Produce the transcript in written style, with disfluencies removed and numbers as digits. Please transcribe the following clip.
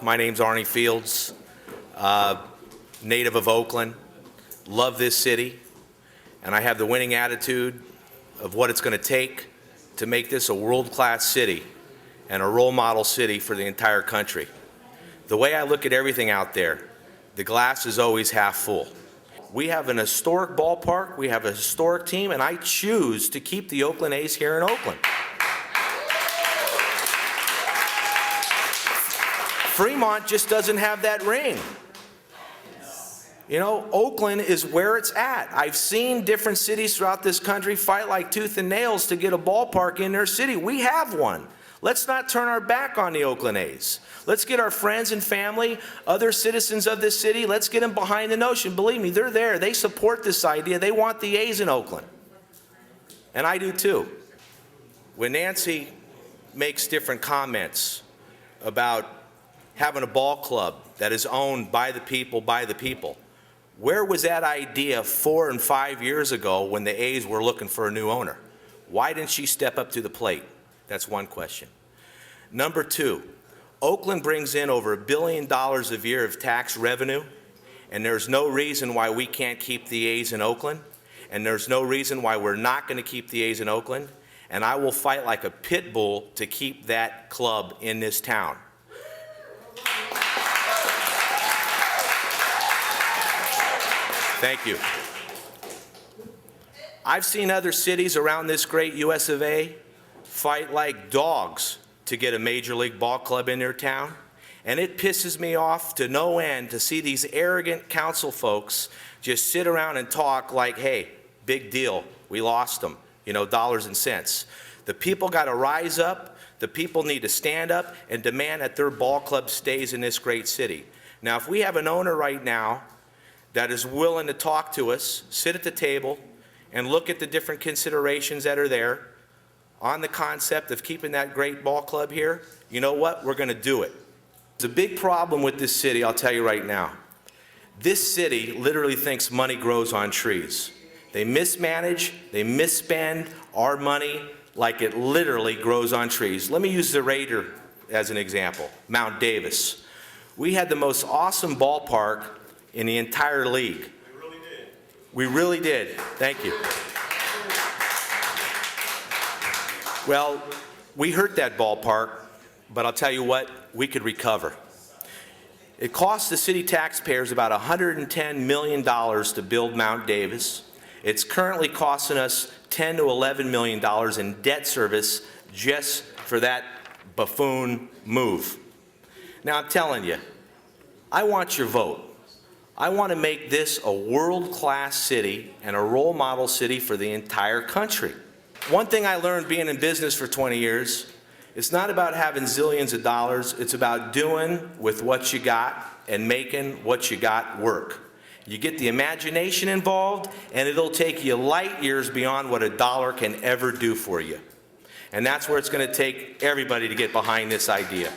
My name's Arnie Fields, native of Oakland, love this city, and I have the winning attitude of what it's going to take to make this a world-class city and a role model city for the entire country. The way I look at everything out there, the glass is always half full. We have an historic ballpark, we have a historic team, and I choose to keep the Oakland A's here in Oakland. Fremont just doesn't have that ring. You know, Oakland is where it's at. I've seen different cities throughout this country fight like tooth and nails to get a ballpark in their city. We have one. Let's not turn our back on the Oakland A's. Let's get our friends and family, other citizens of this city, let's get them behind the notion. Believe me, they're there. They support this idea. They want the A's in Oakland. And I do too. When Nancy makes different comments about having a ball club that is owned by the people, where was that idea 4 and 5 years ago when the A's were looking for a new owner? Why didn't she step up to the plate? That's one question. Number two, Oakland brings in over $1 billion a year of tax revenue, and there's no reason why we can't keep the A's in Oakland, and there's no reason why we're not going to keep the A's in Oakland, and I will fight like a pit bull to keep that club in this town. Thank you. I've seen other cities around this great US of A fight like dogs to get a major league ball club in their town, and it pisses me off to no end to see these arrogant council folks just sit around and talk like, hey, big deal, we lost them, you know, dollars and cents. The people got to rise up, the people need to stand up and demand that their ball club stays in this great city. Now, if we have an owner right now that is willing to talk to us, sit at the table, and look at the different considerations that are there on the concept of keeping that great ball club here, you know what? We're going to do it. There's a big problem with this city, I'll tell you right now. This city literally thinks money grows on trees. They mismanage, they misspend our money like it literally grows on trees. Let me use the Raider as an example, Mount Davis. We had the most awesome ballpark in the entire league. We really did. We really did. Thank you. Well, we hurt that ballpark, but I'll tell you what, we could recover. It cost the city taxpayers about $110 million to build Mount Davis. It's currently costing us $10 to $11 million in debt service just for that buffoon move. Now, I'm telling you, I want your vote. I want to make this a world-class city and a role model city for the entire country. One thing I learned being in business for 20 years, it's not about having zillions of dollars, it's about doing with what you got and making what you got work. You get the imagination involved, and it'll take you light years beyond what a dollar can ever do for you. And that's where it's going to take everybody to get behind this idea.